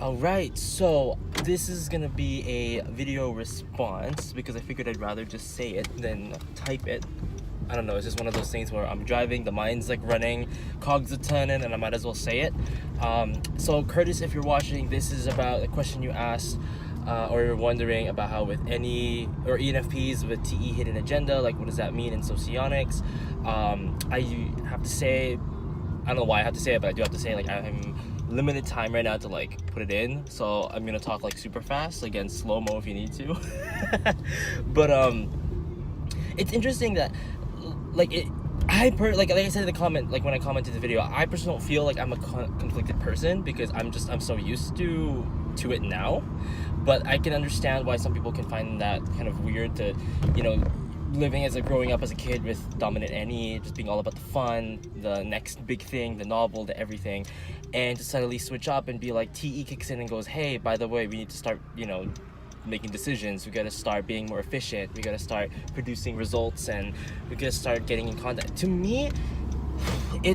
Alright, so this is gonna be a video response because I figured I'd rather just say it than type it. I don't know, it's just one of those things where I'm driving, the mind's like running, cogs are turning, and I might as well say it. So Kurtis, if you're watching, this is about a question you asked, or you're wondering about how with any, or ENFPs with TE hidden agenda, like what does that mean in socionics? I have to say, I don't know why I have to say it, but I do have to say, like, I'm limited time right now to like put it in, so I'm gonna talk like super fast, again slow-mo if you need to. But it's interesting that like like I said in the comment, like when I commented the video, I personally don't feel like I'm a conflicted person because I'm so used to it now. But I can understand why some people can find that kind of weird, to living as growing up as a kid with dominant NE, just being all about the fun, the next big thing, the novel, the everything, and to suddenly switch up and be like, TE kicks in and goes, hey, by the way, we need to start, making decisions. We gotta start being more efficient. We gotta start producing results, and we gotta start getting in contact. To me, I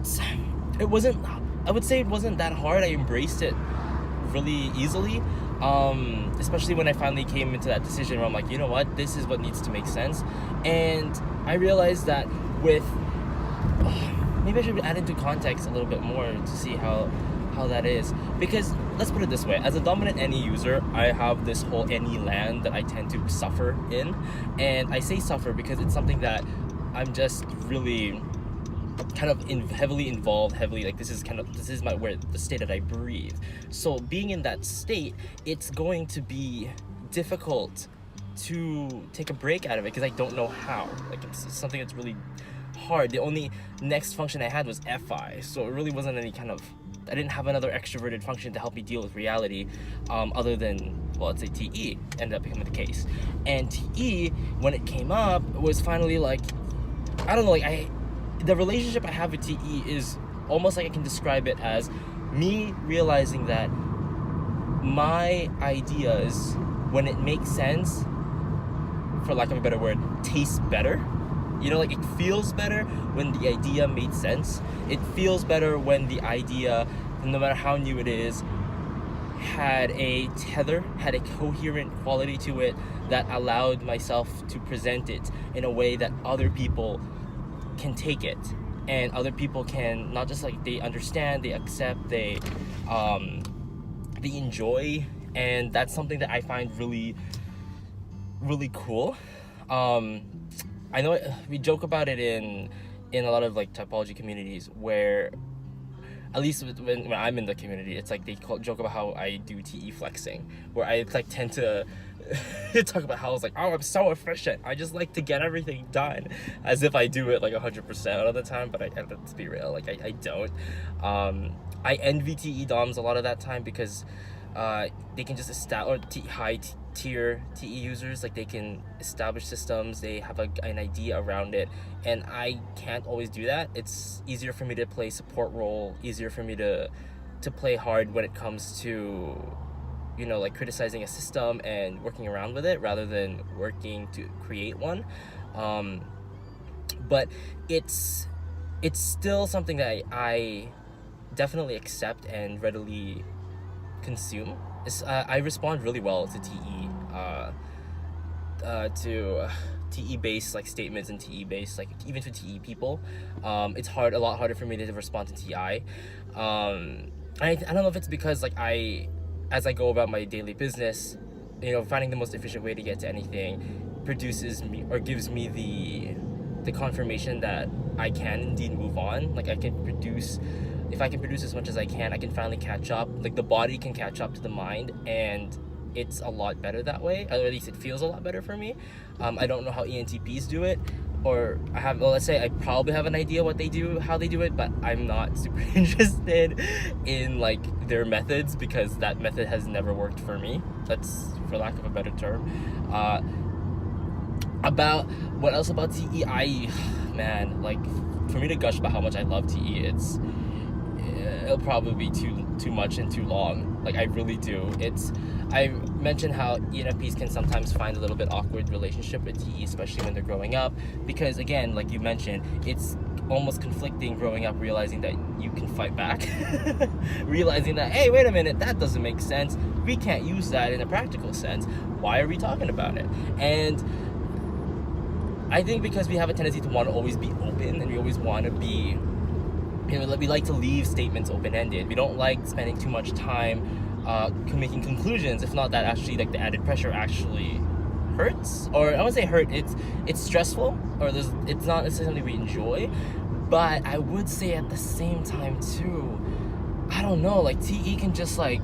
would say it wasn't that hard. I embraced it really easily. Especially when I finally came into that decision where I'm like, you know what, this is what needs to make sense. And I realized that with maybe I should add into context a little bit more to see how that is, because let's put it this way, as a dominant NE user, I have this whole NE land that I tend to suffer in. And I say suffer because it's something that I'm just really kind of heavily involved, like this is where the state that I breathe. So being in that state, it's going to be difficult to take a break out of it because I don't know how. Like, it's something that's really hard. The only next function I had was FI, so it really wasn't any kind of, I didn't have another extroverted function to help me deal with reality, other than, well, let's say TE ended up becoming the case. And TE, when it came up, was finally like, I don't know, like the relationship I have with TE is almost like I can describe it as me realizing that my ideas, when it makes sense, for lack of a better word, taste better. Like it feels better when the idea made sense. It feels better when the idea, no matter how new it is, had a tether, had a coherent quality to it that allowed myself to present it in a way that other people can take it, and other people can not just like they understand, they accept, they enjoy. And that's something that I find really, really cool. I know we joke about it in a lot of like typology communities, where at least when I'm in the community, it's like they joke about how I do TE flexing, where I like tend to talk about how I was like, oh, I'm so efficient, I just like to get everything done, as if I do it like 100% of the time. But let's be real, like I don't. I envy TE DOMs a lot of that time because they can just establish, or high tier TE users, like they can establish systems, they have an idea around it, and I can't always do that. It's easier for me to play support role, easier for me to play hard when it comes to like criticizing a system and working around with it rather than working to create one. But it's still something that I definitely accept and readily consume. I respond really well to TE based like statements and TE based, like even to TE people. It's a lot harder for me to respond to TI. I don't know if it's because like as I go about my daily business, finding the most efficient way to get to anything produces me, or gives me the confirmation that I can indeed move on. Like if I can produce as much as I can finally catch up. Like the body can catch up to the mind, and it's a lot better that way, or at least it feels a lot better for me. I don't know how ENTPs do it, or let's say I probably have an idea how they do it, but I'm not super interested in like their methods because that method has never worked for me. That's for lack of a better term. About what else about TE? Man, like for me to gush about how much I love TE, it'll probably be too much and too long. Like I really do. I mentioned how ENFPs can sometimes find a little bit awkward relationship with TE, especially when they're growing up, because again, like you mentioned, it's almost conflicting growing up, realizing that you can fight back, realizing that, hey, wait a minute, that doesn't make sense. We can't use that in a practical sense. Why are we talking about it? And I think because we have a tendency to want to always be open, and we always want to be, we like to leave statements open-ended. We don't like spending too much time making conclusions. If not, that actually, like, the added pressure actually hurts, or I wouldn't say hurt, it's stressful, or it's not necessarily something we enjoy. But I would say at the same time too, I don't know, like, TE can just, like,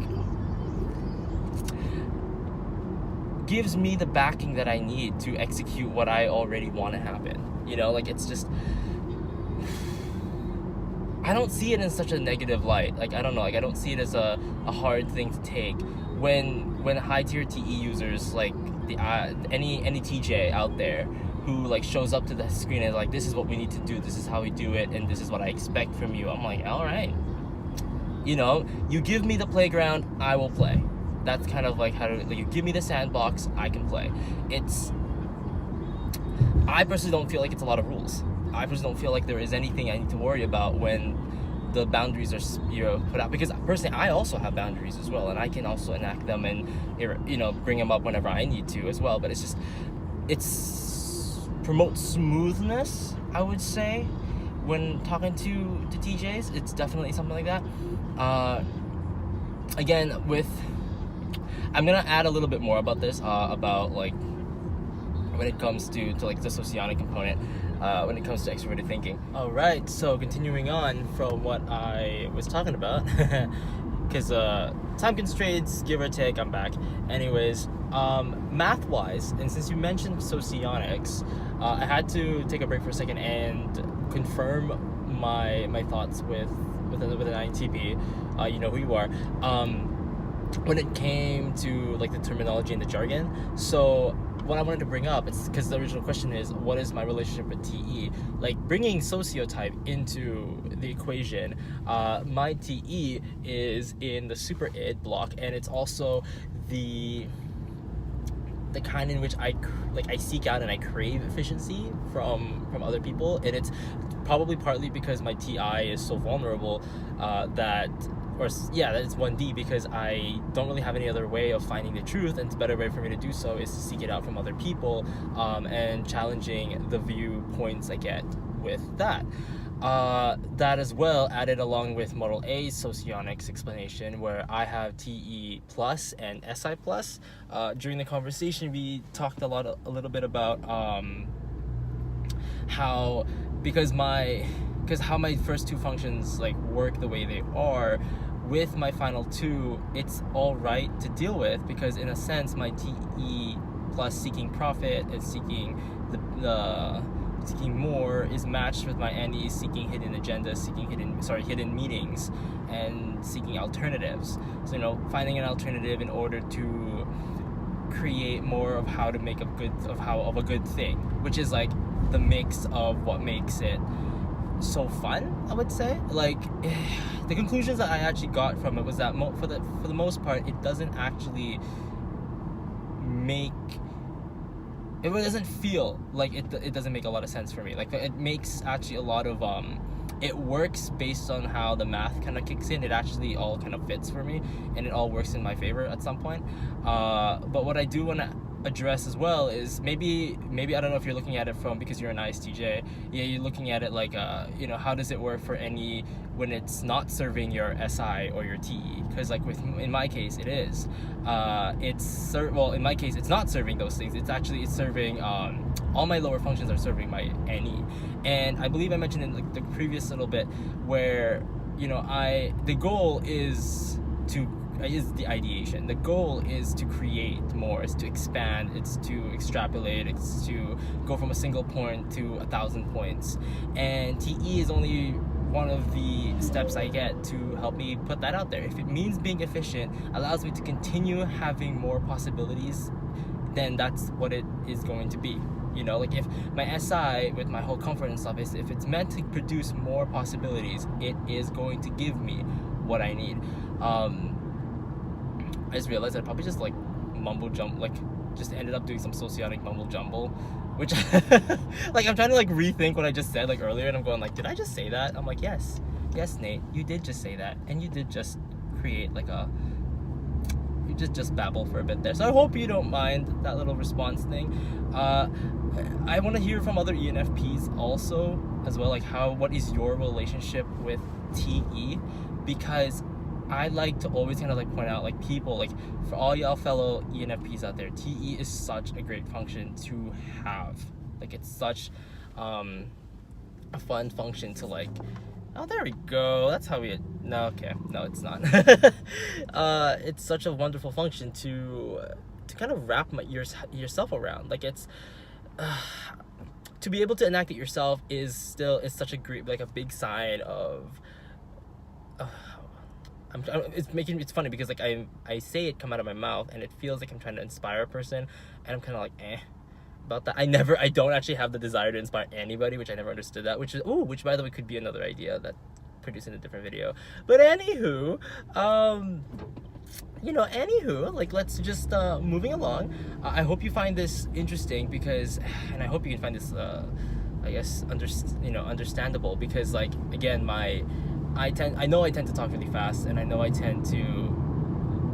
gives me the backing that I need to execute what I already want to happen. Like, it's just, I don't see it in such a negative light. Like, I don't know, like, I don't see it as a hard thing to take when high tier TE users, like any TJ out there who, like, shows up to the screen and is like, this is what we need to do, this is how we do it, and this is what I expect from you. I'm like, all right, you give me the playground, I will play. That's kind of like how to, like, you give me the sandbox, I can play. I personally don't feel like it's a lot of rules. I personally don't feel like there is anything I need to worry about when the boundaries are put out, because personally I also have boundaries as well, and I can also enact them and bring them up whenever I need to as well. But it's promotes smoothness, I would say, when talking to TJs. It's definitely something like that. Again, I'm gonna add a little bit more about this, about, like, when it comes to like the socionic component, when it comes to extroverted thinking. All right, so continuing on from what I was talking about, because time constraints, give or take, I'm back. Anyways, math-wise, and since you mentioned socionics, I had to take a break for a second and confirm my thoughts with an INTP. You know who you are. When it came to, like, the terminology and the jargon. So what I wanted to bring up, it's because the original question is, what is my relationship with TE? Like, bringing sociotype into the equation, my TE is in the super id block, and it's also the kind in which I seek out and I crave efficiency from other people. And it's probably partly because my TI is so vulnerable, that it's 1D, because I don't really have any other way of finding the truth, and the better way for me to do so is to seek it out from other people, and challenging the viewpoints I get with that. That as well, added along with Model A's socionics explanation, where I have TE plus and SI plus. During the conversation, we talked a little bit about how my first two functions, like, work the way they are. With my final two, it's all right to deal with, because in a sense my TE plus seeking profit and seeking seeking more is matched with my NE seeking hidden agendas, seeking hidden meanings, and seeking alternatives. So, finding an alternative in order to create more of how to make a good thing, which is, like, the mix of what makes it so fun, I would say. Like, the conclusions that I actually got from it was that for the most part, it doesn't actually it doesn't feel like it doesn't make a lot of sense for me. Like, it makes actually a lot of it works based on how the math kind of kicks in. It actually all kind of fits for me, and it all works in my favor at some point. But what I do want to address as well is maybe I don't know if you're looking at it from, because you're an ISTJ, you're looking at it like, how does it work for any when it's not serving your SI or your TE? Because, like, in my case, it is. In my case, it's not serving those things. It's serving all my lower functions are serving my NE. And I believe I mentioned in, like, the previous little bit where, the goal is the ideation. The goal is to create more, is to expand, it's to extrapolate, it's to go from a single point to 1,000 points. And TE is only one of the steps I get to help me put that out there. If it means being efficient, allows me to continue having more possibilities, then that's what it is going to be. Like, if my SI with my whole comfort and stuff if it's meant to produce more possibilities, it is going to give me what I need. I just realized I probably just, like, just ended up doing some sociotic mumble jumble, which like I'm trying to like rethink what I just said like earlier, and I'm going like, did I just say that? I'm like, yes, Nate, you did just say that, and you did just create like you just babble for a bit there. So I hope you don't mind that little response thing. I want to hear from other ENFPs also as well, like what is your relationship with TE, because I like to always kind of like point out like people, like for all y'all fellow ENFPs out there, TE is such a great function to have. Like it's such a fun function to like, oh there we go, that's how we, no, okay, no it's not. It's such a wonderful function to kind of wrap yourself around. Like it's to be able to enact it yourself is such a great, like a big sign of it's funny because like I say it come out of my mouth and it feels like I'm trying to inspire a person, and I'm kind of like about that. I don't actually have the desire to inspire anybody, which I never understood that, which by the way could be another idea that produced in a different video. But anywho, like let's just moving along. I hope you find this interesting and I hope you can find this I guess understandable, because like again I know I tend to talk really fast, and I know I tend to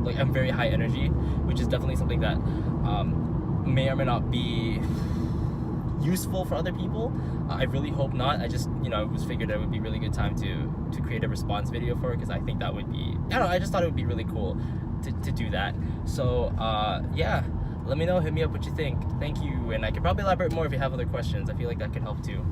like, I'm very high energy, which is definitely something that may or may not be useful for other people. I really hope not. I just I was figured it would be a really good time to create a response video for it, because I think that would be, I don't know, I just thought it would be really cool to do that. So yeah, let me know, hit me up what you think. Thank you, and I could probably elaborate more if you have other questions. I feel like that could help too.